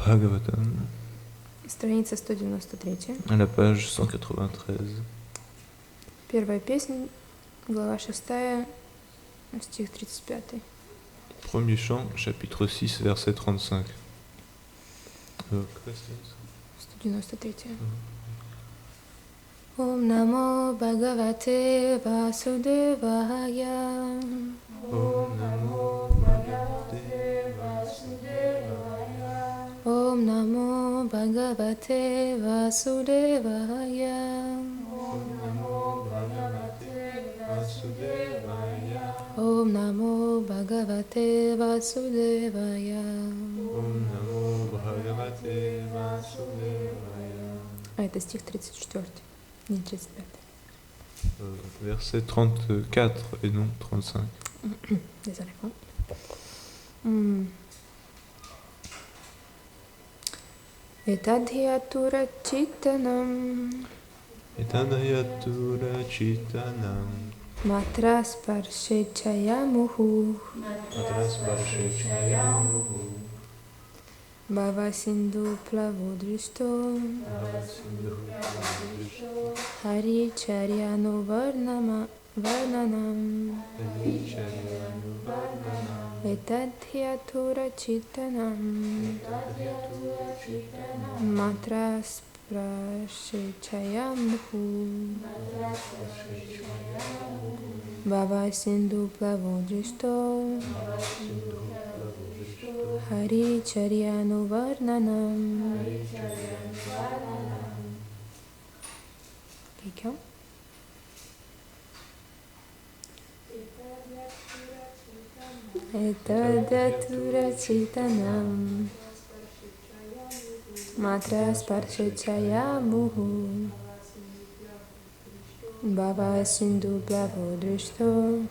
Bhagavatam, страница 193, à la page 193. первая песня, глава 6, стих 35. Premier chant, chapitre 6, verset 35. 193. Om Namo Bhagavate Vasudevaya. Om Namo Bhagavate Vasudevaya. Om Namo Bhagavate Vasudevaya. Om Namo Bhagavate Vasudevaya. Om Namo Bhagavate Vasudevaya. Om Namo Bhagavate Vasudevaya. А это стих 34, не 35. Verset 34 et non 35. Désolé. Etadhyatura chitanam Etadhyatura chitanam matra sparshe chayamuhu Matrasparshe chayamuhu bhava sindhu plavudristo hari charyanu varnanam etadhyatura chitanam matra sparshe chayamuhu bhava sindhu plavudristo hari charyanu varnanam. Quelqu'un? Etadhyatura chitanam matra sparshe chayamuhu bhava sindhu plavudristo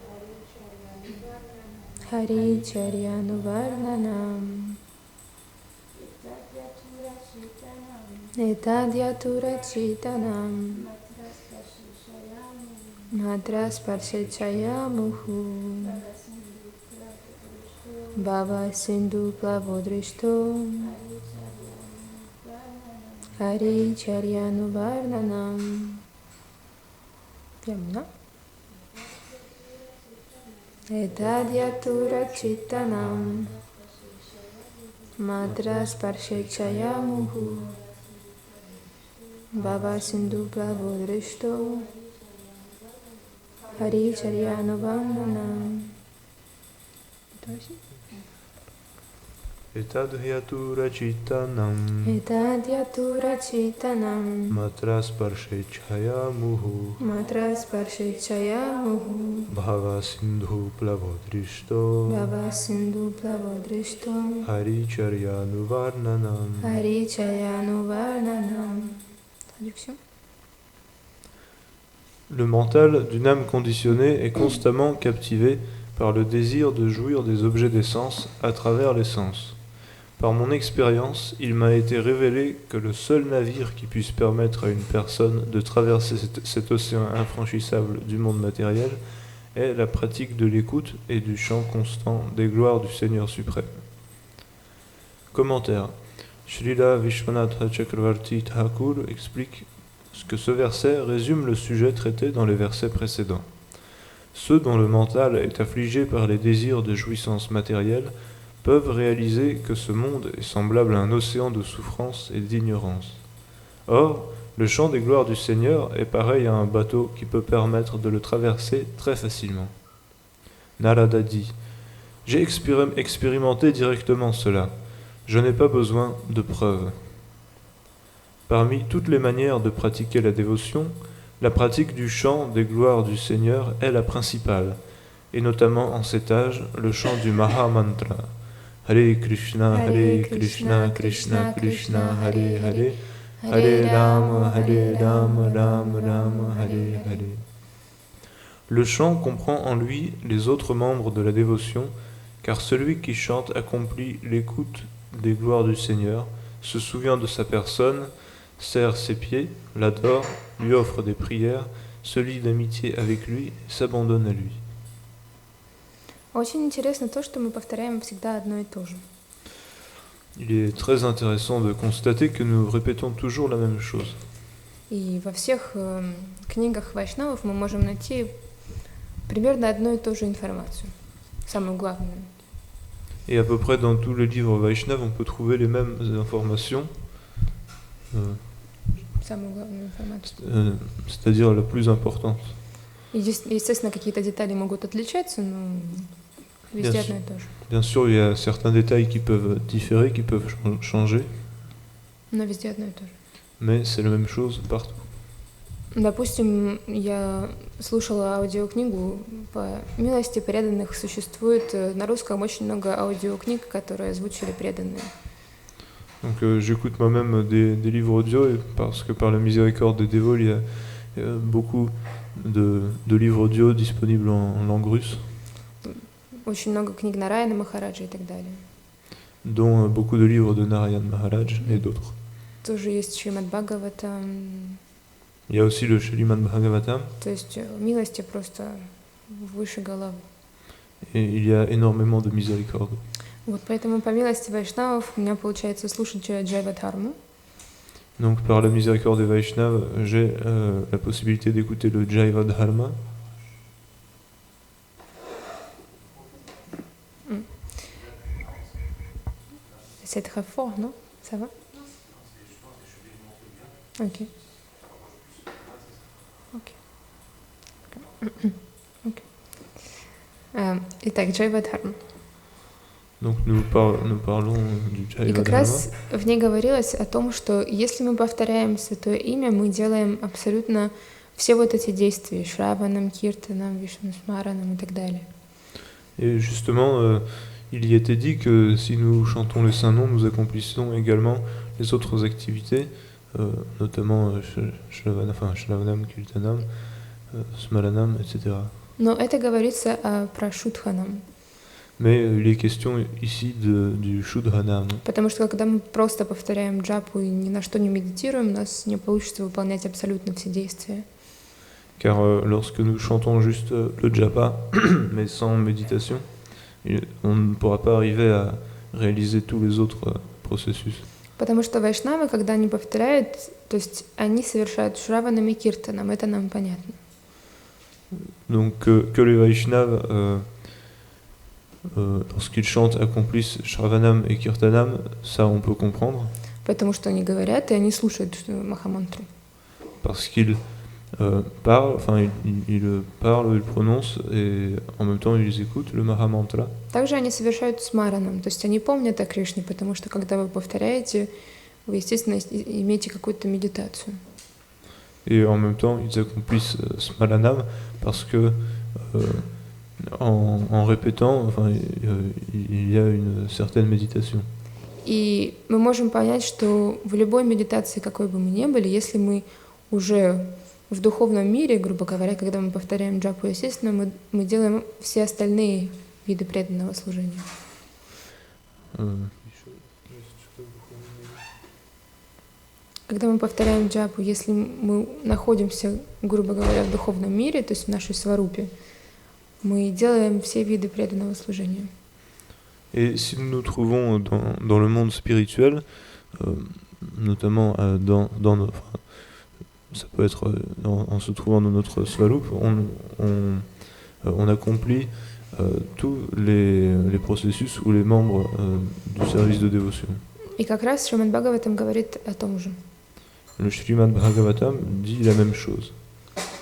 hari charyanu varnanam. Etadhyatura chitanam matra sparshe chayamuhu bhava sindhu plavudristo hari charyanu varnanam. Yamna. Etadhyatura chitanam matra sparshe chayamuhu bhava sindhu plavudristo hari charyanu varnanam. Etadhyatura chitanam Etadhyatura chitanam Matrasparshe chayamuhu matra sparshe chayamuhu Bhava sindhu plavodrishto bhava sindhu plavudristo Hari charyanu varnanam. hari charyanu varnanam. Traduction. Le mental d'une âme conditionnée est constamment captivé par le désir de jouir des objets des sens à travers les sens. Par mon expérience, il m'a été révélé que le seul navire qui puisse permettre à une personne de traverser cet océan infranchissable du monde matériel est la pratique de l'écoute et du chant constant des gloires du Seigneur suprême. Commentaire. Srila Vishwanath Chakravarti Thakur explique que ce verset résume le sujet traité dans les versets précédents. Ceux dont le mental est affligé par les désirs de jouissance matérielle peuvent réaliser que ce monde est semblable à un océan de souffrance et d'ignorance. Or, le chant des gloires du Seigneur est pareil à un bateau qui peut permettre de le traverser très facilement. Narada dit « J'ai expérimenté directement cela. Je n'ai pas besoin de preuves. » Parmi toutes les manières de pratiquer la dévotion, la pratique du chant des gloires du Seigneur est la principale, et notamment en cet âge, le chant du Maha Mantra. Hare Krishna, Krishna Krishna, Hare Hare, Hare Rama, Rama Rama, Hare Hare. Le chant comprend en lui les autres membres de la dévotion, car celui qui chante accomplit l'écoute des gloires du Seigneur, se souvient de sa personne, serre ses pieds, l'adore, lui offre des prières, se lie d'amitié avec lui, s'abandonne à lui. Очень интересно то, что мы повторяем всегда одно и то же. Il est très intéressant de constater que nous répétons toujours la même chose. И во всех книгах вайшнавов мы можем найти примерно одну и ту же информацию, самую главную. Et à peu près dans tous les livres Vaishnav, on peut trouver les mêmes informations, Самую главную информацию. C'est-à-dire la plus importante. И, естественно, какие-то детали могут отличаться, но везде одно и то же. Bien sûr, il y a certains détails qui peuvent différer, qui peuvent changer, Но везде одно и то же. mais c'est la même chose partout. Допустим, я слушала аудиокнигу по милости преданных. Существует на русском очень много аудиокниг, которые озвучили преданные. Donc j'écoute moi-même des livres audio parce que par la miséricorde des dévots, il y a beaucoup de livres audio disponibles en langue russe, Очень много книг Нараяна Махараджа и так далее. dont beaucoup de livres de Narayan Maharaj et d'autres. Тоже есть Шримад Бхагаватам. Il y a aussi le Śrīmad Bhagavatam, То есть милости просто выше головы. et il y a énormément de miséricorde. Вот поэтому по милости вайшнавов у меня получается слушать Джайвадхарму. Donc par la miséricorde des Vaishnavas, j'ai la possibilité d'écouter le Jaiva Dharma. C'est très fort, non? Ça va? Ok. Ok. Итак, Джайвадхарма. Donc nous parlons du И Jaiva как Dharma. раз в ней говорилось о том, что если мы повторяем Святое Имя, мы делаем абсолютно все вот эти действия, Шраванам, Киртанам, Вишнусмаранам и так далее. Et justement, il y était dit que si nous chantons les saints noms, nous accomplissons également les autres activités, notamment Shravanam, Kirtanam, Smaranam, etc. Но это говорится о Прашудханам, Mais il est question ici du Shudhanam, потому что когда мы просто повторяем джапу и ни на что не медитируем, у нас не получится выполнять абсолютно все действия. car lorsque nous chantons juste le japa, mais sans méditation, on ne pourra pas arriver à réaliser tous les autres processus. Потому что вайшнавы, когда они повторяют, то есть они совершают шраванам и киртанам, это нам понятно. Donc que les Vaishnavas, lorsqu'ils chantent, accomplissent Shravanam et Kirtanam, ça on peut comprendre. Потому что они говорят, и они слушают Махамантру. Parce qu'ils parlent, ils parlent, ils prononcent, et en même temps ils écoutent le Mahamantra. Также они совершают смаранам, то есть они помнят о Кришне, потому что когда вы повторяете, вы, естественно, имеете какую-то медитацию. Et en même temps ils accomplissent Smaranam parce que en répétant, il y a une certaine méditation. И мы можем понять, что в любой медитации, какой бы мы ни были, если мы уже в духовном мире, грубо говоря, когда мы повторяем джапу, естественно, мы делаем все остальные виды преданного служения. Когда мы повторяем джапу, если мы находимся, грубо говоря, в духовном мире, то есть в нашей сварупе, мы делаем все виды преданного служения. Et si nous nous trouvons dans le monde spirituel, notamment ça peut être en se trouvant dans notre swarup, on accomplit tous les processus ou les membres du service de dévotion. И как раз Шримад Бхагаватам говорит о том же. Le Śrīmad Bhagavatam dit la même chose.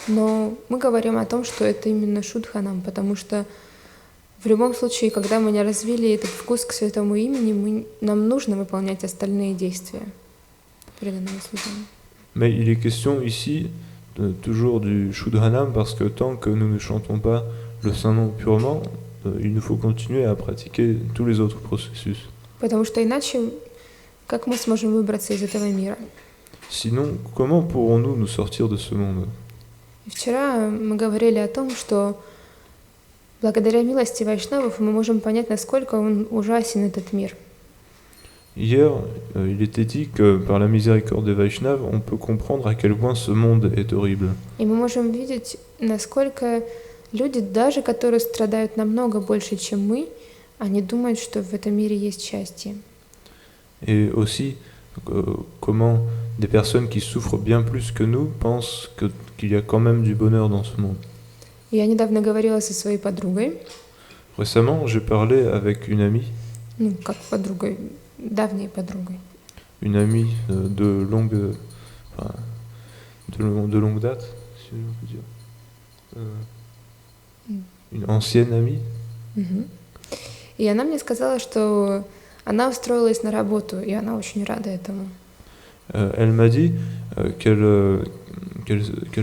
Но мы говорим о том, что это именно шудханам, потому что в любом случае, когда мы не развили этот вкус к святому имени, нам нужно выполнять остальные действия преданного служения. Mais il est question ici toujours du Shudhanam parce que tant que nous ne chantons pas le saint nom purement, il nous faut continuer à pratiquer tous les autres processus. Потому что иначе, как мы сможем выбраться из этого мира? Sinon, comment pourrons-nous nous sortir de ce monde? Вчера мы говорили о том, что благодаря милости вайшнавов мы можем понять, насколько он ужасен, этот мир. Hier, il était dit que par la miséricorde des Vaishnavas, on peut comprendre à quel point ce monde est horrible. И мы можем видеть, насколько люди, даже которые страдают намного больше, чем мы, они думают, что в этом мире есть счастье. Et aussi, comment des personnes qui souffrent bien plus que nous pensent qu'il y a quand même du bonheur dans ce monde. Я недавно говорила со своей подругой, Récemment, j'ai parlé avec une amie, ну, как подругой, давней подругой. une amie enfin, de longue date, si on peut dire. Une ancienne amie. Мгм. И она мне сказала, что она устроилась на работу, и она очень рада этому. Elle m'a dit qu'elle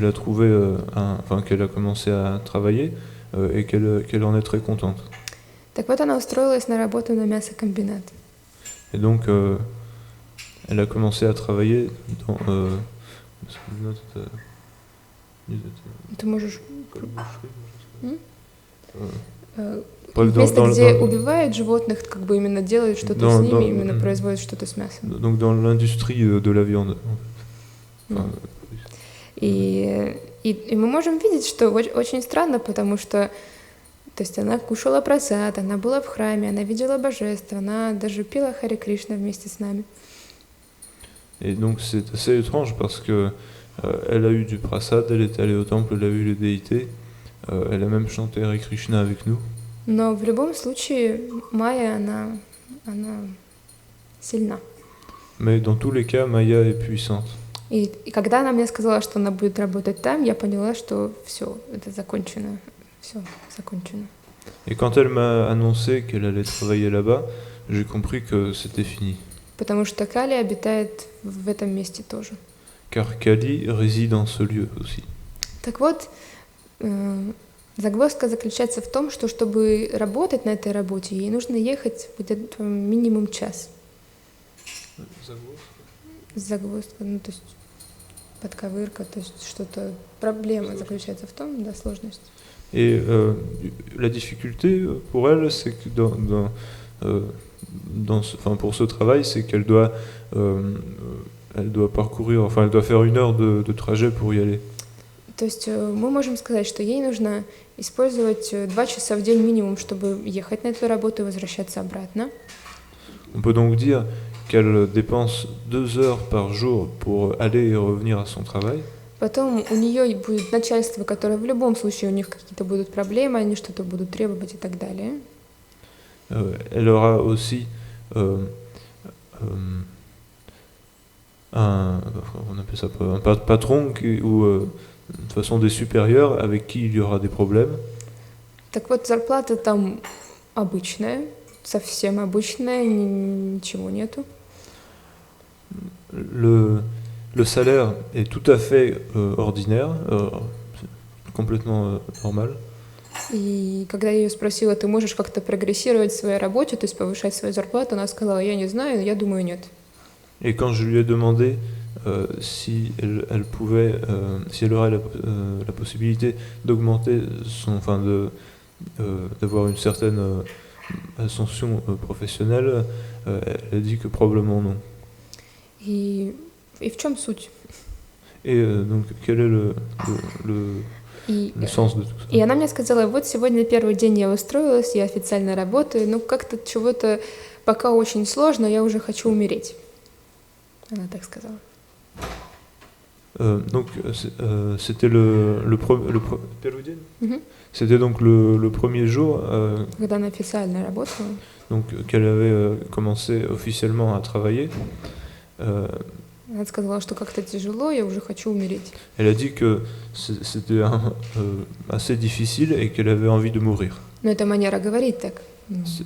a trouvé, enfin qu'elle a commencé à travailler et qu'elle en est très contente. Так вот, она устроилась на работу на мясокомбинат. Et donc, elle a commencé à travailler dans... Ты можешь... Bref, Место, где убивают животных, как бы именно делают что-то с ними, именно производят что-то с мясом. Donc dans l'industrie de la viande. Enfin, И мы можем видеть, что очень странно, потому что, то есть она кушала прасад, она была в храме, она видела божество, она даже пела Харе Кришна вместе с нами. Et donc c'est assez étrange parce que elle a eu du prasad, elle est allée au temple, elle a vu les déités, elle a même chanté Hare Krishna avec nous. Но в любом случае Майя, она сильна. Mais dans tous les cas, Maya est puissante. И когда она мне сказала, что она будет работать там, я поняла, что все, это закончено, все закончено. Et quand elle m'a annoncé qu'elle allait travailler là-bas, j'ai compris que c'était fini. Потому что Кали обитает в этом месте тоже. Car Kali réside en ce lieu aussi. Так вот, загвоздка заключается в том, что чтобы работать на этой работе, ей нужно ехать где-то минимум час. Загвоздка, ну то есть подковырка, то есть что-то, проблема заключается в том, да, сложность. Et la difficulté pour elle, c'est que pour ce travail, c'est qu'elle doit, elle doit parcourir, enfin elle doit faire 1 heure de trajet pour y aller. То есть мы можем сказать, что ей нужно использовать 2 часа в день минимум, чтобы ехать на эту работу и возвращаться обратно. On peut donc dire qu'elle dépense 2 heures par jour pour aller et revenir à son travail. Потом у нее будет начальство, которое в любом случае у них какие-то будут проблемы, они что-то будут требовать и так далее. Elle aura aussi on appelle ça un patron ou de toute façon des supérieurs avec qui il y aura des problèmes. Так вот, зарплата там обычная, совсем обычная, ничего нету. Le salaire est tout à fait ordinaire, complètement normal. И когда я ее спросила, ты можешь как-то прогрессировать в своей работе, то есть повышать свою зарплату, она сказала, я не знаю, я думаю, нет. Et quand je lui ai demandé si elle pouvait, si elle aurait la possibilité d'augmenter d'avoir une certaine ascension professionnelle, elle a dit que probablement non. И в чем суть? Et donc quel est le sens de tout ça? И она мне сказала, вот сегодня первый день я устроилась, я официально работаю, но как-то чего-то пока очень сложно, я уже хочу умереть. Она так сказала. Donc c'était le первый день. C'était donc le premier jour. Когда она официально работала. Donc qu'elle avait commencé officiellement à travailler. Она сказала, что как-то тяжело, я уже хочу умереть. Elle a dit que c'était assez difficile et qu'elle avait envie de mourir. Но это манера говорить так.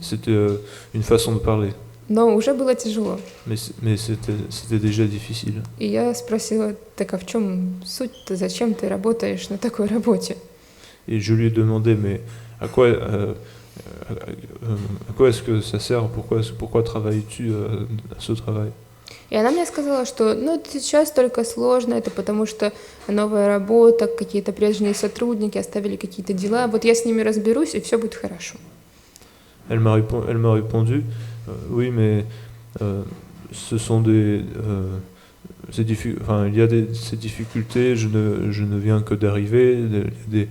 C'était une façon de parler. Но уже было тяжело. Mais c'était déjà difficile. И я спросила, так а в чем суть-то, зачем ты работаешь на такой работе? Et je lui ai demandé, mais à quoi est-ce que ça sert? Pourquoi travailles-tu à ce travail? И она мне сказала, что ну, сейчас только сложно, это потому что новая работа, какие-то прежние сотрудники оставили какие-то дела, вот я с ними разберусь, и все будет хорошо. Elle m'a répondu, oui, mais ce sont il y a ces difficultés, je ne viens que d'arriver, il y a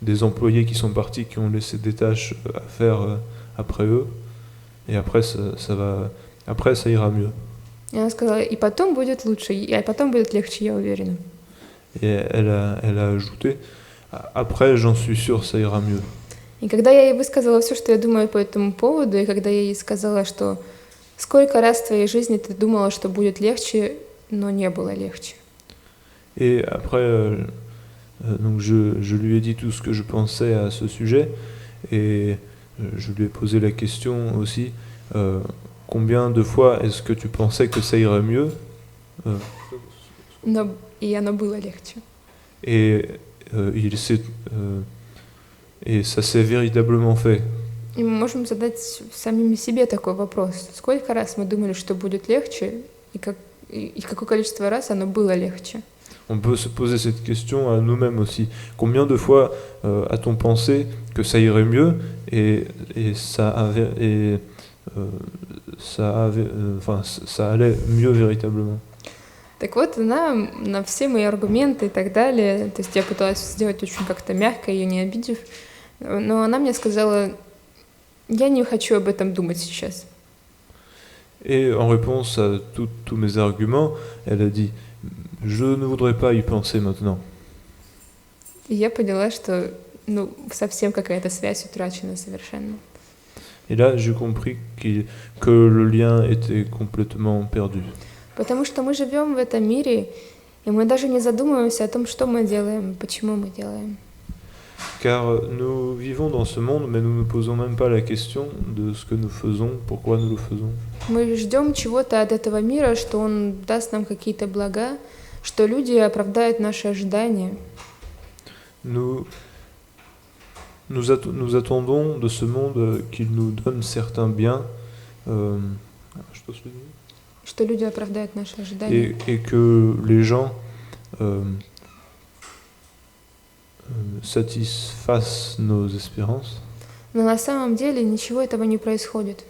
des employés qui sont partis, qui ont laissé des tâches à faire après eux, et après ça ira mieux. И она сказала, и потом будет лучше, а потом будет легче, я уверена. Et elle a ajouté, après, j'en suis sûr, ça ira mieux. И когда я ей высказала все, что я думаю по этому поводу, и когда я ей сказала, что сколько раз в твоей жизни ты думала, что будет легче, но не было легче. Et après, donc je lui ai dit tout ce que je pensais à ce sujet, et je lui ai posé la question aussi, combien de fois est-ce que tu pensais que ça irait mieux И оно было легче. Et et ça s'est véritablement fait. И мы можем задать самим себе такой вопрос. Сколько раз мы думали, что будет легче, и какое количество раз оно было легче? On peut se poser cette question à nous-mêmes aussi. Combien de fois a-t-on pensé que ça irait mieux et ça allait mieux véritablement? Так вот, она на все мои аргументы и так далее, то есть я пыталась сделать очень как-то мягко, ее не обидев, но она мне сказала, я не хочу об этом думать сейчас. Et en réponse à tous mes arguments, elle a dit, je ne voudrais pas y penser maintenant. И я поняла, что совсем какая-то связь утрачена совершенно. Et là, j'ai compris que le lien était complètement perdu. Потому что мы живем в этом мире, и мы даже не задумываемся о том, что мы делаем, почему мы делаем. Car nous vivons dans ce monde, mais nous ne posons même pas la question de ce que nous faisons, pourquoi nous le faisons. Мы ждем чего-то от этого мира, что он даст нам какие-то блага, что люди оправдают наши ожидания. Nous attendons de ce monde qu'il nous donne certains biens, Что люди оправдают наши ожидания. Et que les gens satisfassent nos espérances. Но на самом деле ничего этого не происходит.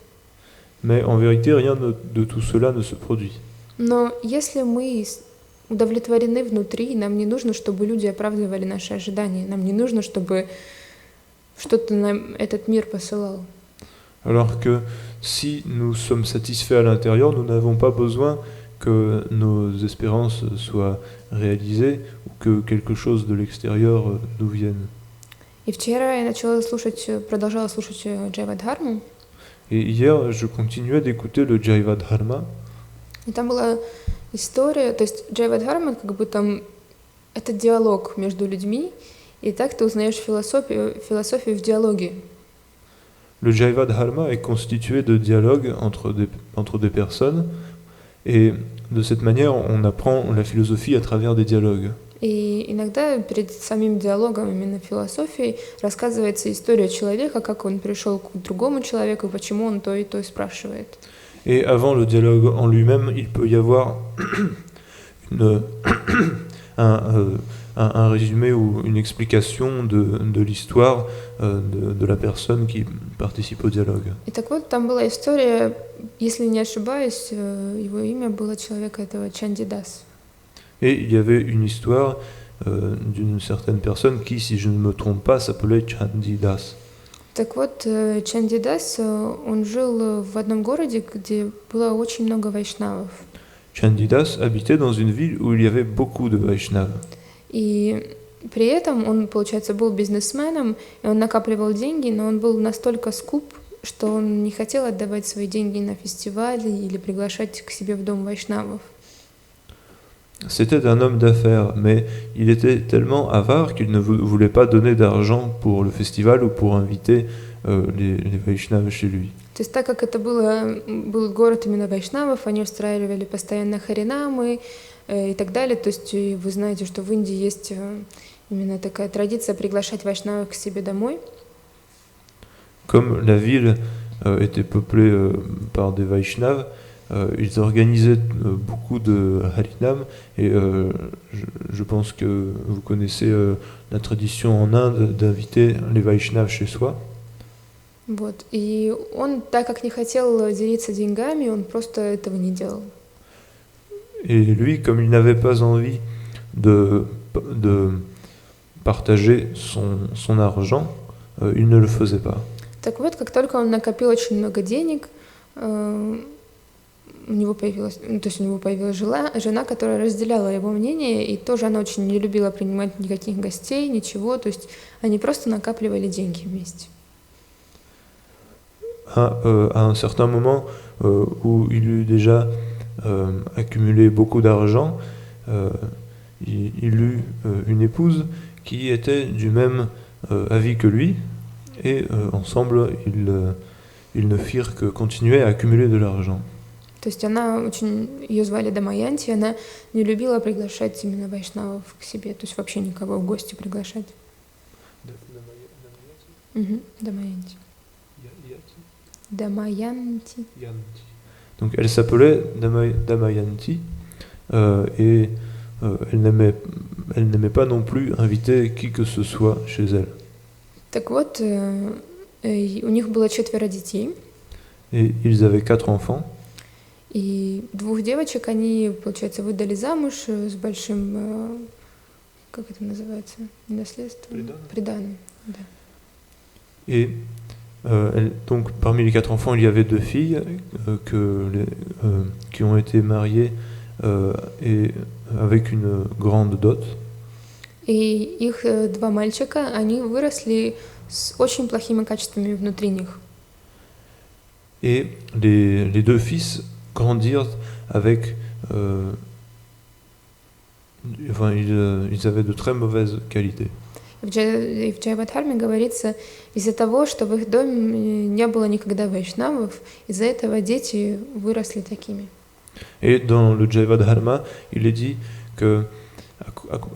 Mais en vérité, rien de tout cela ne se produit. Но если мы удовлетворены внутри, нам не нужно, чтобы люди оправдывали наши ожидания. Нам не нужно, чтобы что-то нам этот мир посылал. Alors que si nous sommes satisfaits à l'intérieur, nous n'avons pas besoin que nos espérances soient réalisées ou que quelque chose de l'extérieur nous vienne. И вчера я продолжала слушать Джайва Дхарму. Et hier, je continuais d'écouter le Jaiva Dharma. И там была история, то есть Джайва Дхарма, как бы там, это диалог между людьми, и так ты узнаешь философию в диалоге. Le Jaiva Dharma est constitué de dialogues entre des personnes, et de cette manière, on apprend la philosophie à travers des dialogues. И иногда перед самим диалогом именно философии рассказывается история человека, как он пришел к другому человеку, почему он то и то спрашивает. Et avant le dialogue en lui-même, il peut y avoir un résumé ou une explication de l'histoire de la personne qui participe au dialogue. И так вот, там была история, если не ошибаюсь, его имя было человека этого Чандидас. Et il y avait une histoire d'une certaine personne qui, si je ne me trompe pas, s'appelait Chandidas. Так вот, Чандидас, он жил в одном городе, где было очень много вайшнавов. Chandidas habitait dans une ville où il y avait beaucoup de Vaishnavas. И при этом он, получается, был бизнесменом, и он накапливал деньги, но он был настолько скуп, что он не хотел отдавать свои деньги на фестивали или приглашать к себе в дом вайшнавов. C'était un homme d'affaires, mais il était tellement avare qu'il ne voulait pas donner d'argent pour le festival ou pour inviter les Vaishnavas chez lui. То есть так как это был город именно вайшнавов, они устраивали постоянно харинамы и так далее. То есть вы знаете, что в Индии есть именно такая традиция приглашать вайшнавов к себе домой. Comme la ville était peuplée par des Vaishnavas, ils organisaient beaucoup de harinam et je pense que vous connaissez la tradition en Inde d'inviter les Vaishnavas chez soi. Вот. И он, так как не хотел делиться деньгами, он просто этого не делал. Et lui, comme il n'avait pas envie de partager son argent, il ne le faisait pas. Так вот, как только он накопил очень много денег, у него появилась, ну, то есть у него появилась жена, которая разделяла его мнение, и тоже она очень не любила принимать никаких гостей, ничего, то есть они просто накапливали деньги вместе. À un certain moment où il eut déjà accumulé beaucoup d'argent, il eut une épouse qui était du même avis que lui, et ensemble ils ne firent que continuer à accumuler de l'argent. То есть она очень, ее звали Дамаянти, она не любила приглашать именно вайшнавов к себе, то есть вообще никого в гости приглашать. Дамаянти. Дамаянти. Donc elle s'appelait Damayanti et elle n'aimait pas non plus inviter qui que ce soit chez elle. Так вот, у них было 4 детей. Et ils avaient 4 enfants. И 2 девочек они, получается, выдали замуж с большим, как это называется, наследством? Приданым. Да. Et donc parmi les 4 enfants, il y avait 2 filles qui ont été mariées et avec une grande dot. И их 2 мальчика, они выросли с очень плохими качествами внутри них. Et les 2 fils grandirent avec... enfin, ils avaient de très mauvaises qualités. В Джайавадхарме говорится, из-за того, что в их доме не было никогда вайшнавов, из-за этого дети выросли такими. Et dans le Jayavadharma, il est dit que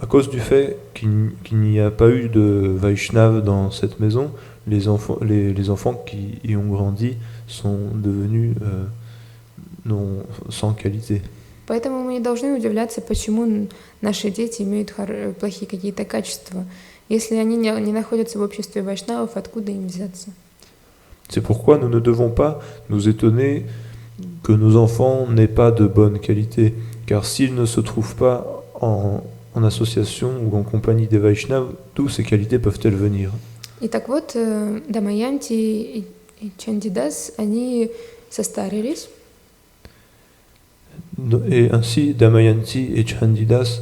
à cause du fait qu'il n'y a pas eu de Vaishnav dans cette maison, les enfants qui y ont grandi sont devenus sans qualité. Поэтому мы не должны удивляться, почему наши дети имеют плохие какие-то качества. Если они не находятся в обществе вайшнавов, откуда им взяться? C'est pourquoi nous ne devons pas nous étonner que nos enfants n'aient pas de bonne qualité, car s'ils ne se trouvent pas en association ou en compagnie des Vaishnavas, d'où ces qualités peuvent-elles venir? И так вот, Дамаянти и Чандидас, они состарились. Et ainsi, Damayanti et Chandidas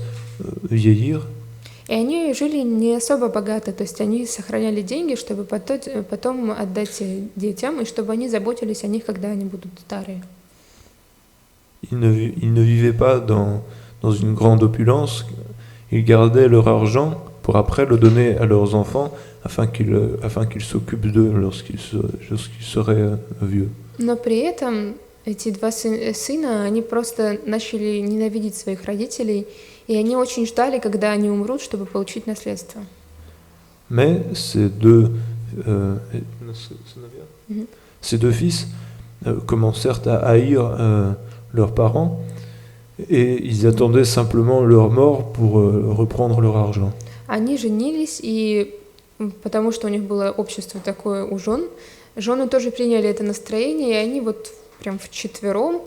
vieillirent. И они жили не особо богато, то есть они сохраняли деньги, чтобы потом отдать детям, и чтобы они заботились о них, когда они будут старые. Ils ne vivaient pas dans une grande opulence, ils gardaient leur argent pour après le donner à leurs enfants afin qu'ils s'occupent d'eux lorsqu'ils seraient vieux. Но при этом эти 2 сына, они просто начали ненавидеть своих родителей, и они очень ждали, когда они умрут, чтобы получить наследство. Mais ces deux fils commencèrent à haïr leurs parents et ils attendaient simplement leur mort pour reprendre leur argent. Они женились, и потому что у них было общество такое у жен, жены тоже приняли это настроение, и они вот прям вчетвером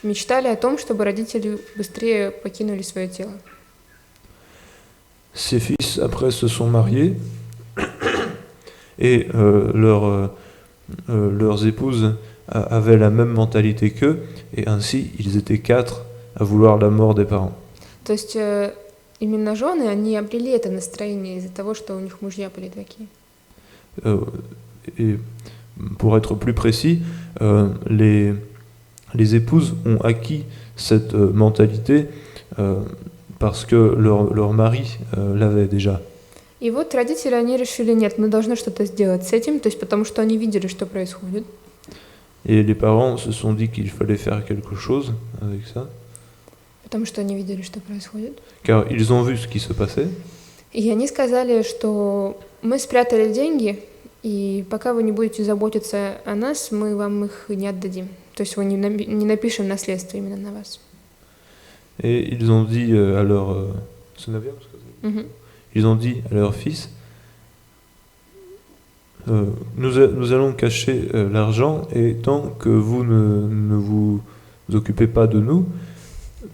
мечтали о том, чтобы родители быстрее покинули свое тело. Ces fils après se sont mariés et leurs épouses avaient la même mentalité qu'eux, et ainsi ils étaient 4 à vouloir la mort des parents. То есть именно жены, они обрели это настроение из-за того, что у них мужья были такие. Et pour être plus précis, les épouses ont acquis cette mentalité parce que leur mari l'avait déjà. И вот родители, они решили, нет, мы должны что-то сделать с этим, то есть потому что они видели, что происходит. Et les parents se sont dit qu'il fallait faire quelque chose avec ça. Потому что они видели, что происходит. Car ils ont vu ce qui se passait. И они сказали, что мы спрятали деньги, и пока вы не будете заботиться о нас, мы вам их не отдадим. То есть мы не напишем наследство именно на вас. Et ils ont dit à leur ils ont dit à leur fils, nous allons cacher l'argent, et tant que vous ne vous occupez pas de nous,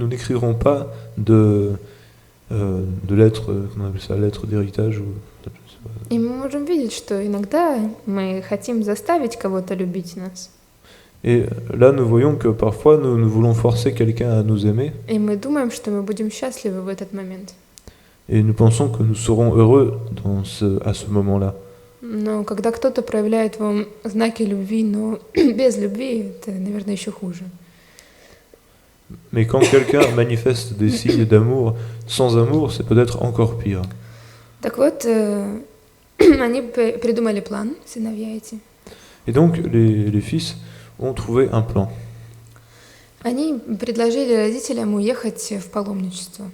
nous n'écrirons pas de lettre, comment on appelle ça, lettre d'héritage ou. И мы можем видеть, что иногда мы хотим заставить кого-то любить нас. Et là, nous voyons que parfois, nous voulons forcer quelqu'un à nous aimer, и мы думаем, что мы будем счастливы в этот момент. et nous pensons que nous serons heureux à ce moment-là. Но когда кто-то проявляет вам знаки любви, но без любви, это, наверное, еще хуже. Mais quand quelqu'un manifeste des signes d'amour sans amour, c'est peut-être encore pire. Так вот, они придумали план, сыновья эти. Et donc, les fils ont trouvé un plan. Они предложили родителям уехать в паломничество.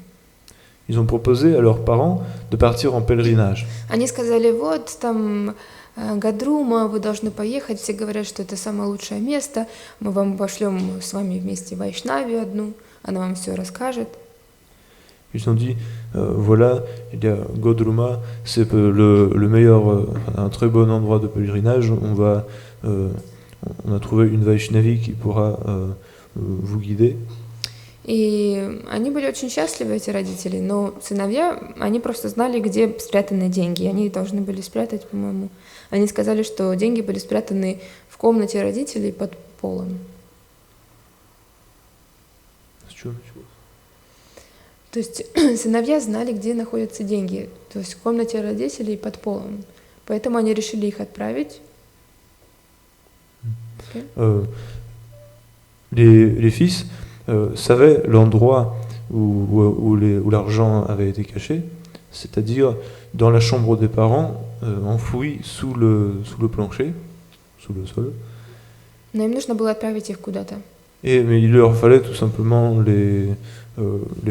Ils ont proposé à leurs parents de partir en pèlerinage. Они сказали, вот там Гадрума, вы должны поехать, все говорят, что это самое лучшее место, мы вам пошлем с вами вместе Вайшнави одну, она вам все расскажет. Ils ont dit, voilà, il y a Godruma, c'est le meilleur, un très bon endroit de pèlerinage, on a trouvé une Vaishnavi qui pourra vous guider. И они были очень счастливы, эти родители, но сыновья, они просто знали, где спрятаны деньги, они должны были спрятать, по-моему. Они сказали, что деньги были спрятаны в комнате родителей под полом. То есть сыновья знали, где находятся деньги, то есть в комнате родителей под полом. Поэтому они решили их отправить. Les fils savaient l'endroit où l'argent avait été caché, c'est-à-dire dans la chambre des parents, enfoui sous le plancher, sous le sol. Но им нужно было отправить их куда-то. Mais il leur fallait tout simplement les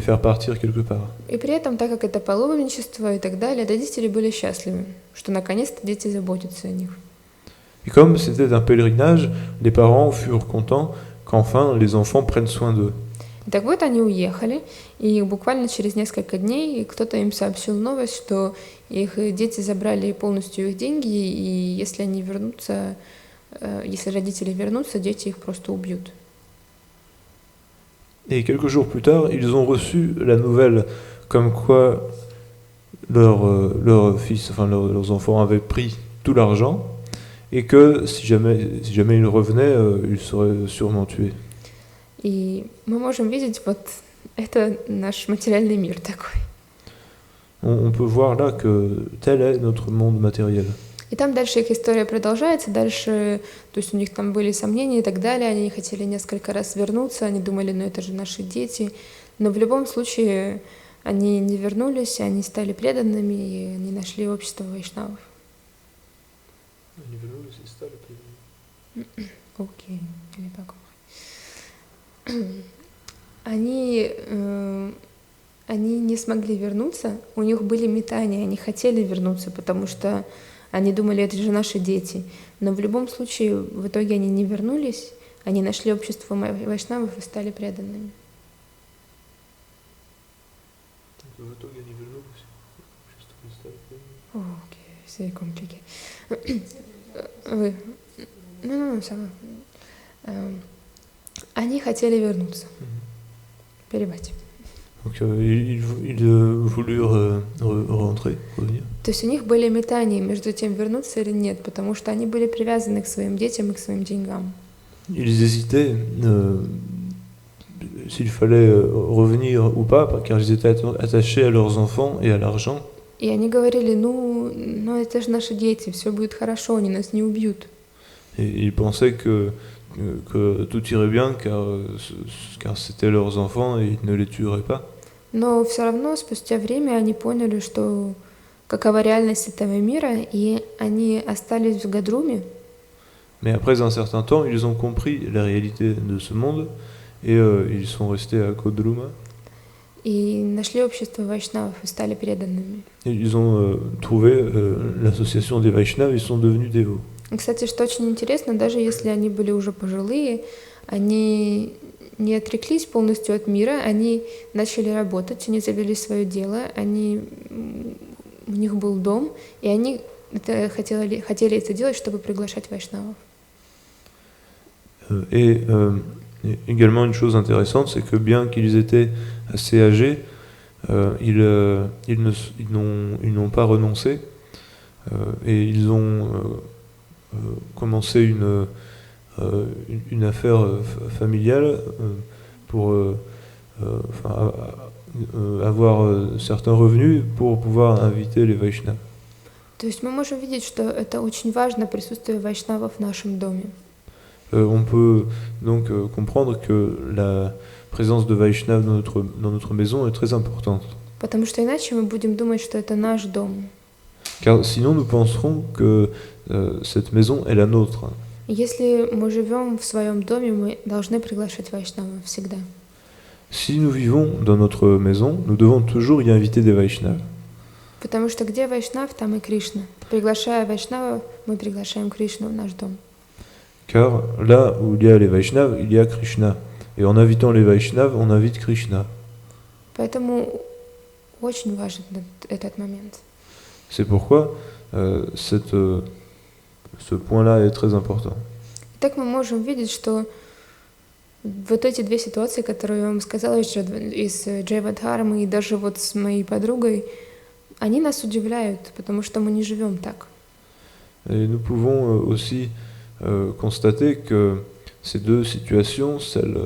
faire partir quelque part. И при этом, так как это паломничество и так далее, родители были счастливы, что наконец-то дети заботятся о них. Et comme c'était un pèlerinage, les parents furent contents qu'enfin les enfants prennent soin d'eux. Так вот, они уехали, и буквально через несколько дней кто-то им сообщил новость, что их дети забрали полностью их деньги, и если они вернутся, если родители вернутся, дети их просто убьют. Et quelques jours plus tard, ils ont reçu la nouvelle comme quoi leurs fils, enfin leurs enfants avaient pris tout l'argent et que si jamais ils revenaient, ils seraient sûrement tués. И мы можем видеть, вот это наш материальный мир такой. On peut voir là que tel est notre monde matériel. И там дальше их история продолжается, дальше, то есть у них там были сомнения и так далее, они хотели несколько раз вернуться, они думали, ну это же наши дети, но в любом случае они не вернулись, они стали преданными и они нашли общество вайшнавов. Они вернулись и стали преданными. Окей, или так. Они не смогли вернуться, у них были метания, они хотели вернуться, потому что они думали, это же наши дети. Но в любом случае, в итоге они не вернулись, они нашли общество вайшнавов и стали преданными. В итоге они вернулись, общество и стали преданными. Окей, все комплики. Они хотели вернуться. Перебать. Donc ils voulurent rentrer, revenir. То есть у них были метания между тем, вернуться или нет, потому что они были привязаны к своим детям и к своим деньгам. Ils hésitaient s'il fallait revenir ou pas, car ils étaient attachés à leurs enfants et à l'argent. И они говорили, ну это же наши дети, все будет хорошо, они нас не убьют. Et ils pensaient que tout irait bien, car c'était leurs enfants et ils ne les tueraient pas. Но все равно спустя время они поняли, что какова реальность этого мира, и они остались в Гадруме. Mais après un certain temps, ils ont compris la réalité de ce monde et ils sont restés à Godruma. И нашли общество вайшнавов и стали преданными. Et ils ont trouvé l'association des Vaishnavas, ils sont devenus dévots. Кстати, что очень интересно, даже если они были уже пожилые, они не отреклись полностью от мира, они начали работать, они завели свое дело, у них был дом, и они хотели это делать, чтобы приглашать вайшнавов. Et également une chose intéressante, c'est que bien qu'ils étaient assez âgés, ils n'ont pas renoncé et ils ont commencé une affaire familiale pour avoir certains revenus pour pouvoir inviter les Vaishnavas. То есть мы можем видеть, что это очень важно, присутствие вайшнавов в нашем доме. On peut donc comprendre que la présence de Vaishnavas dans notre maison est très importante. Потому что иначе мы будем думать, что это наш дом. Car sinon nous penserons que cette maison est la nôtre. Если мы живем в своем доме, мы должны приглашать вайшнавов всегда. Si nous vivons dans notre maison, nous devons toujours y inviter des Vaishnavas. Потому что где вайшнав, там и Кришна. Приглашая вайшнава, мы приглашаем Кришну в наш дом. Car là où il y a les Vaishnavas, il y a Krishna. Et en invitant les Vaishnavas, on invite Krishna. Поэтому очень важен этот момент. C'est pourquoi ce point-là est très important. Итак, мы можем видеть, что вот эти две ситуации, которые я вам сказала из Джайвадхармы и даже вот с моей подругой, они нас удивляют, потому что мы не живем так. Et nous pouvons aussi constater que ces deux situations, celle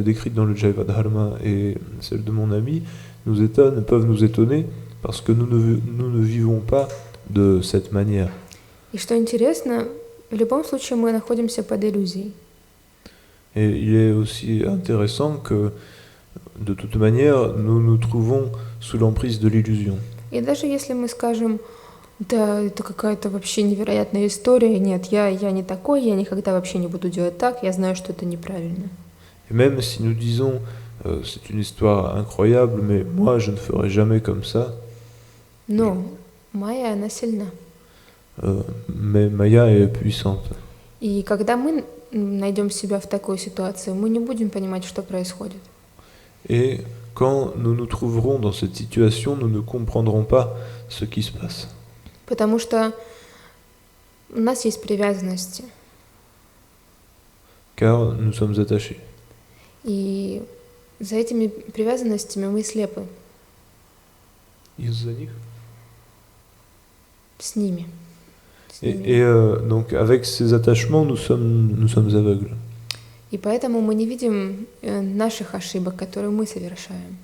décrite dans le Jaivadharma et celle de mon ami, peuvent nous étonner parce que nous ne vivons pas de cette manière. И что интересно, в любом случае мы находимся под иллюзией. Et il est aussi intéressant que, de toute manière, nous nous trouvons sous l'emprise de l'illusion. И даже если мы скажем, да, это какая-то вообще невероятная история, нет, я не такой, я никогда вообще не буду делать так, я знаю, что это неправильно. Et même si nous disons, c'est une histoire incroyable, mais moi je ne ferai jamais comme ça. Но Майя, она сильна. Mais Maya est puissante. И когда мы найдем себя в такой ситуации, мы не будем понимать, что происходит. Et quand nous nous trouverons dans cette situation, nous ne comprendrons pas ce qui se passe. Потому что у нас есть привязанности. Car nous sommes attachés. И за этими привязанностями мы слепы. Из-за них. С ними. Et donc avec ces attachements, nous sommes aveugles. И поэтому мы не видим наших ошибок, которые мы совершаем.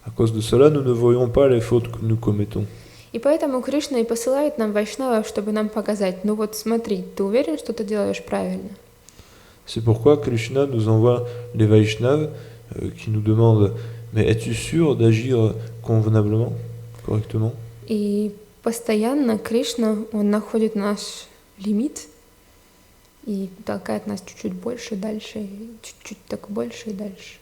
À cause de cela, nous ne voyons pas les fautes que nous commettons. И поэтому Кришна и посылает нам вайшнавов, чтобы нам показать, ну вот смотри, ты уверен, что ты делаешь правильно? C'est pourquoi Krishna nous envoie les Vaishnavas qui nous demandent mais es-tu sûr d'agir convenablement, correctement? И постоянно Кришна, он находит наш лимит и толкает нас чуть-чуть больше, дальше, чуть-чуть так больше и дальше.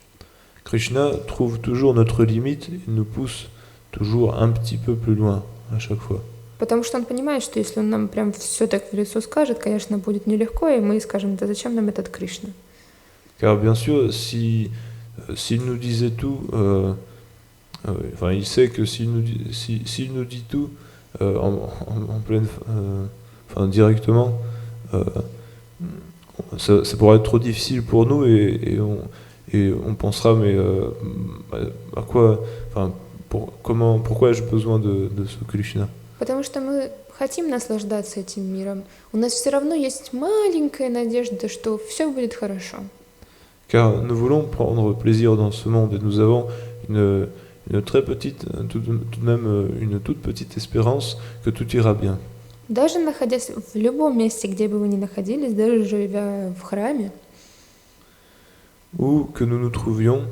Krishna trouve toujours notre limite et nous pousse toujours un petit peu plus loin à chaque fois. Потому что он понимает, что если он нам прям все так в лицо скажет, конечно, будет нелегко, и мы скажем, да зачем нам этот Кришна? Car bien sûr, s'il nous disait tout, enfin il sait que s'il nous dit tout en pleine, enfin directement, ça pourrait être trop difficile pour nous et on pensera mais à quoi, enfin pourquoi ai-je besoin de ce Krishna? Потому что мы хотим наслаждаться этим миром. У нас все равно есть маленькая надежда, что все будет хорошо. Car nous voulons prendre plaisir dans ce monde et nous avons une très petite, tout de même une toute petite espérance que tout ira bien. Даже находясь в любом месте, где бы вы ни находились, даже живя в храме, ou que nous nous trouvions,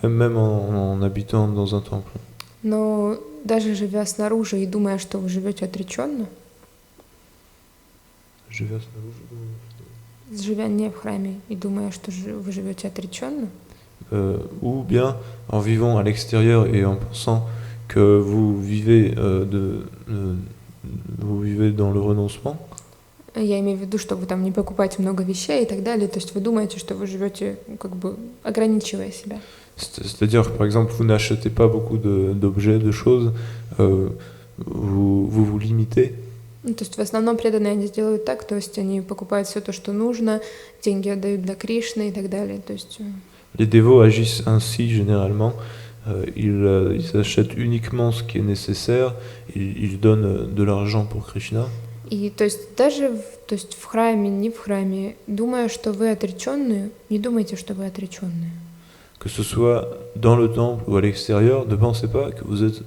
même en habitant dans un temple. но даже живя снаружи и думая, что вы живете отреченно, живя не в храме и думая, что вы живете отреченно, ou bien en vivant à l'extérieur et en pensant que vous vivez dans le renoncement. я имею в виду, что вы там не покупаете много вещей и так далее, то есть вы думаете, что вы живете как бы ограничивая себя. C'est-à-dire, par exemple, vous n'achetez pas beaucoup d'objets, de choses, vous limitez. Ну, то есть в основном преданные они делают так, то есть они покупают все то, что нужно, деньги отдают для Кришны и так далее. То есть... Les dévots agissent ainsi généralement. Ils achètent uniquement ce qui est nécessaire. Ils donnent de l'argent pour Krishna. И то есть даже то есть в храме, не в храме, думая, что вы отреченные, не думайте, что вы отреченные. Que ce soit dans le temple ou à l'extérieur, ne pensez pas que vous êtes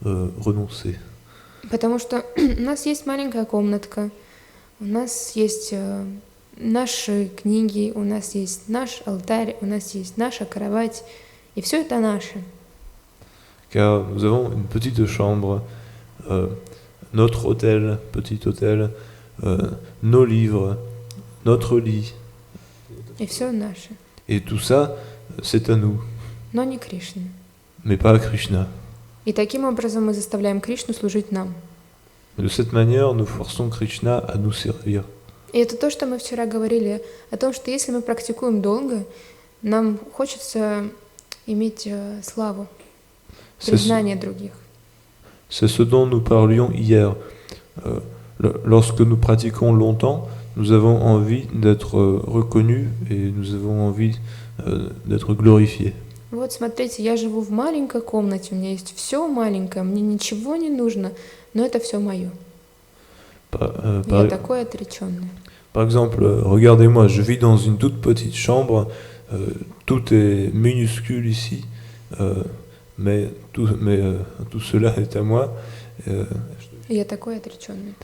renoncés. Потому что у нас есть маленькая комнатка, у нас есть наши книги, у нас есть наш алтарь, у нас есть наша кровать, и все это наше. Car nous avons une petite chambre, notre hôtel, petit hôtel, nos livres, notre lit. И все наше. Et tout ça, c'est à nous, Но не Кришне. mais pas à Krishna. И таким образом мы заставляем Кришну служить нам. De cette manière, nous forçons Krishna à nous servir. И это то, что мы вчера говорили, о том, что если мы практикуем долго, нам хочется иметь славу, признание других. C'est ce dont nous parlions hier. Lorsque nous pratiquons longtemps, nous avons envie d'être reconnus et nous avons envie d'être glorifiés. Вот смотрите, я живу в маленькой комнате, у меня есть все маленькое, мне ничего не нужно, но это все мое. Я такой отреченный. Par exemple, regardez-moi, je vis dans une toute petite chambre, tout est minuscule ici, mais tout cela est à moi. Я такой отреченный.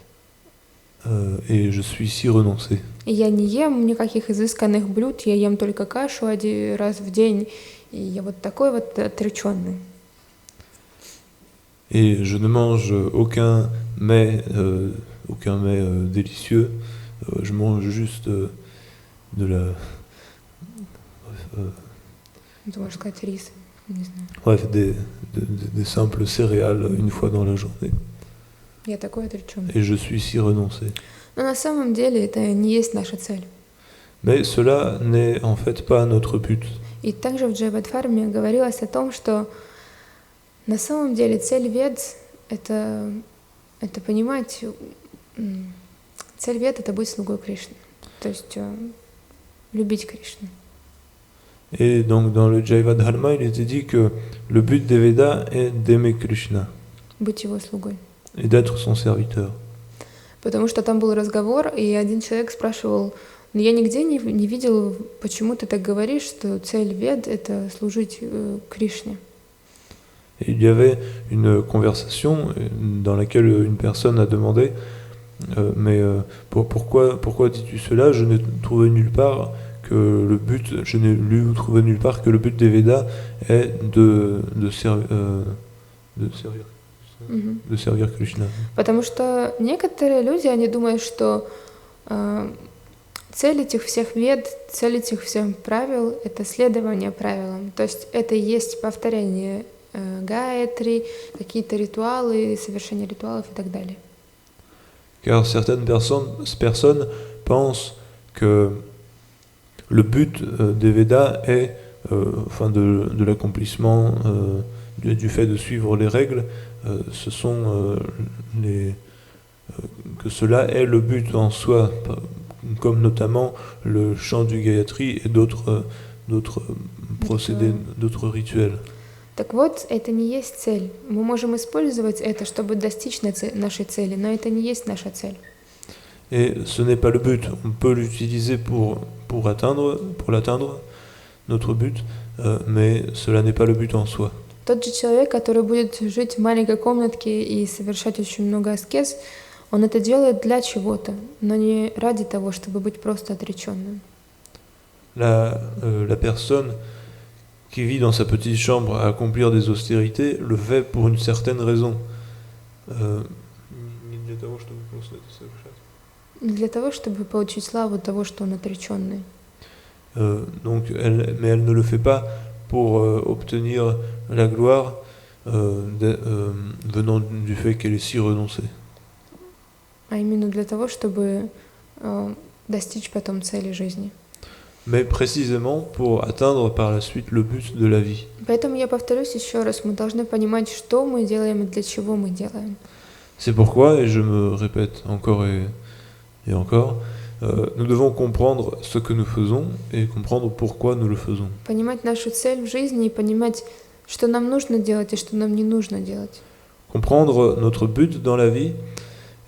Et je suis si renoncé. И я не ем никаких изысканных блюд, я ем только кашу один раз в день, и я вот такой вот отреченный. Et je ne mange aucun mets délicieux. Je mange juste de la... Ты можешь сказать рис, не знаю. Bref, des simples céréales une fois dans la journée. Я такой отреченный. Et je suis si renoncé. Но на самом деле это не есть наша цель. Mais cela n'est en fait pas notre but. И также в Джайвадхарме говорилось о том, что на самом деле цель вед — это понимать, цель вед — это быть слугой Кришны, то есть любить Кришну. Et donc dans le Jaivadharma, il était dit que le but des Védas est d'aimer Krishna. Быть его слугой. Et d'être son serviteur. Потому что там был разговор, и один человек спрашивал: но я нигде не видел, почему ты так говоришь, что цель вед — это служить Кришне. Et il y avait une conversation dans laquelle une personne a demandé pourquoi dis-tu cela? Je n'ai trouvé nulle part que le but, je n'ai lu ou trouvé nulle part que le but des Védas est de servir Krishna. Потому что некоторые люди, они думают, что цель этих всех вед, цель этих всех правил — это следование правилам. То есть это и есть повторение гаятри, какие-то ритуалы, совершение ритуалов и так далее. Car certaines personnes pensent que le but des Védas est, de l'accomplissement du fait de suivre les règles, ce sont que cela est le but en soi, comme notamment le chant du Gayatri et d'autres procédés, d'autres rituels. Так вот, это не есть цель. Мы можем использовать это, чтобы достичь нашей цели, но это не есть наша цель. Et ce n'est pas le but. On peut l'utiliser pour l'atteindre, notre but, mais cela n'est pas le but en soi. Тот же человек, который будет жить в маленькой комнатке и совершать очень много аскез, он это делает для чего-то, но не ради того, чтобы быть просто отреченным. La personne qui vit dans sa petite chambre à accomplir des austérités le fait pour une certaine raison. Для того, чтобы получить славу того, что он отреченный. Mais elle ne le fait pas pour obtenir la gloire venant du fait qu'elle est si renoncée. А именно для того, чтобы достичь потом цели жизни. Mais précisément pour atteindre par la suite le but de la vie. Поэтому я повторюсь еще раз, мы должны понимать, что мы делаем и для чего мы делаем. C'est pourquoi, et je me répète encore et encore, nous devons comprendre ce que nous faisons et comprendre pourquoi nous le faisons. Понимать нашу цель в жизни и понимать, что нам нужно делать и что нам не нужно делать. Comprendre notre but dans la vie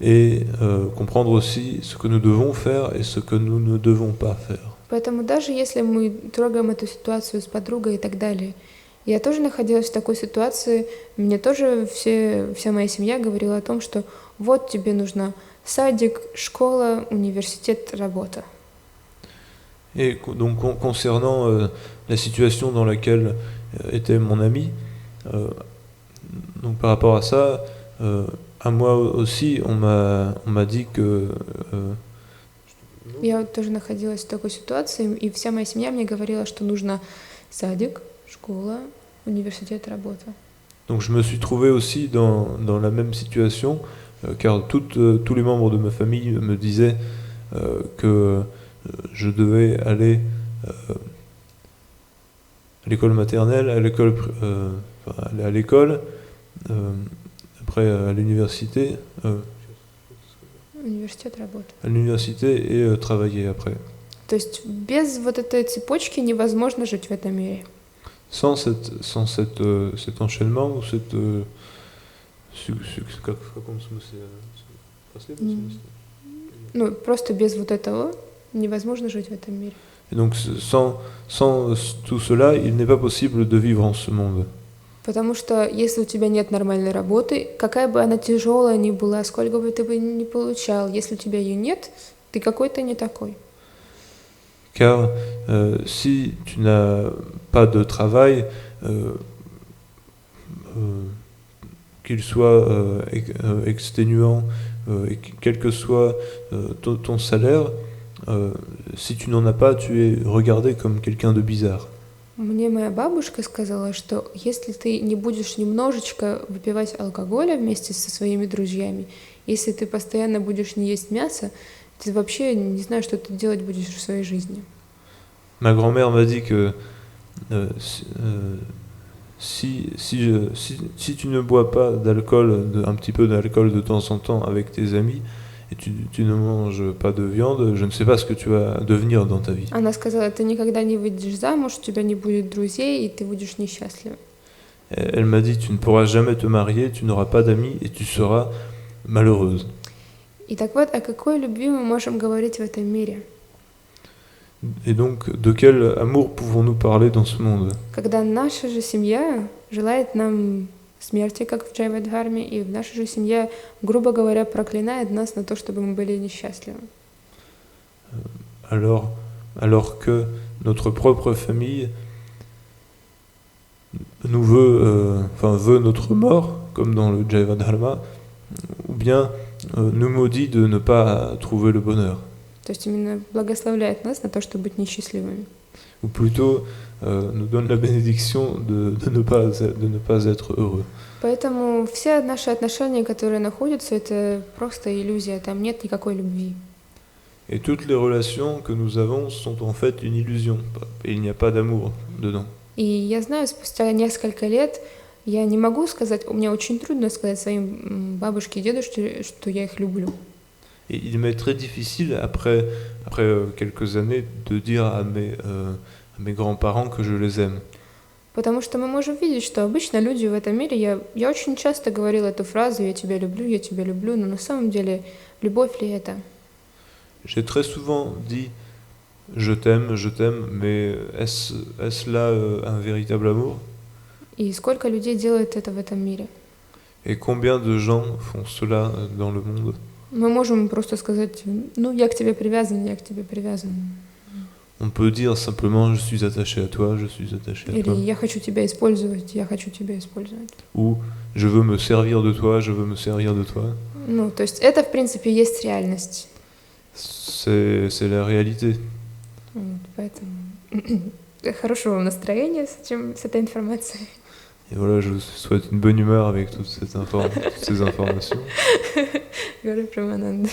et comprendre aussi ce que nous devons faire et ce que nous ne devons pas faire. Поэтому даже если мы трогаем эту ситуацию с подругой и так далее, я тоже находилась в такой ситуации, мне тоже вся моя семья говорила о том, что вот тебе нужно садик, школа, университет, работа. Et donc concernant la situation dans laquelle était mon ami, donc par rapport à ça, à moi aussi on m'a dit que Я тоже находилась в такой ситуации, и вся моя семья мне говорила, что нужно садик, школа, университет, работа. Donc je me suis trouvé aussi dans la même situation, car tous les membres de ma famille me disaient que je devais aller à l'école maternelle, à l'école, après à l'université, Университет, работа. à l'université et travailler après. То есть без вот этой цепочки невозможно жить в этом мире. Sans cet enchaînement ou cette Ну, просто без вот этого невозможно жить в этом мире. Et donc sans tout cela, il n'est pas possible de vivre en ce monde. Потому что если у тебя нет нормальной работы, какая бы она тяжелая ни была, сколько бы ты бы ни получал, если у тебя ее нет, ты какой-то не такой. Car si tu n'as pas de travail, qu'il soit exténuant, et quel que soit ton salaire, si tu n'en as pas, tu es regardé comme quelqu'un de bizarre. Мне моя бабушка сказала, что если ты не будешь немножечко выпивать алкоголя вместе со своими друзьями, если ты постоянно будешь не есть мясо, ты вообще не знаешь, что ты делать будешь в своей жизни. Ma grand-mère m'a dit que si tu ne bois pas d'alcool, un petit peu d'alcool de temps en temps avec tes amis, et tu ne manges pas de viande, je ne sais pas ce que tu vas devenir dans ta vie. Она сказала, ты никогда не выйдешь замуж, у тебя не будет друзей, и ты будешь несчастлива. Elle m'a dit, tu ne pourras jamais te marier, tu n'auras pas d'amis et tu seras malheureuse. И так вот, о какой любви мы можем говорить в этом мире? Et donc, de quel amour pouvons-nous parler dans ce monde? Когда наша же семья желает нам смерти, как в Джайвадхарме, и наша же семья, грубо говоря, проклинает нас на то, чтобы мы были несчастливы. Alors que notre propre famille nous veut notre mort, comme dans le Jayavadharma, ou bien nous maudit de ne pas trouver le bonheur. То есть именно благословляет нас на то, чтобы быть несчастливыми. Ou plutôt nous donne la bénédiction de ne pas être heureux. Поэтому все наши отношения, которые находятся, это просто иллюзия, там нет никакой любви. Et toutes les relations que nous avons sont en fait une illusion, et il n'y a pas d'amour dedans. И я знаю, спустя несколько лет я не могу сказать, мне очень трудно сказать своим бабушке и дедушке, что я их люблю. Et il m'est très difficile, après quelques années, de dire à mes grands-parents que je les aime. Потому что мы можем видеть, что обычно люди в этом мире, я очень часто говорила эту фразу «я тебя люблю», но на самом деле, любовь ли это? J'ai très souvent dit je t'aime, mais est-ce là un véritable amour? И сколько людей делают это в этом мире? Et combien de gens font cela dans le monde? Мы можем просто сказать, ну, я к тебе привязан. On peut dire simplement je suis attaché à toi, je suis attaché à Или toi. я хочу тебя использовать. Ou je veux me servir de toi, je veux me servir de toi. Ну, то есть это, в принципе, есть реальность. C'est la réalité. Вот, поэтому хорошего вам настроения с этой информацией. Et voilà, je vous souhaite une bonne humeur avec toutes ces informations. Говорю про Мананду.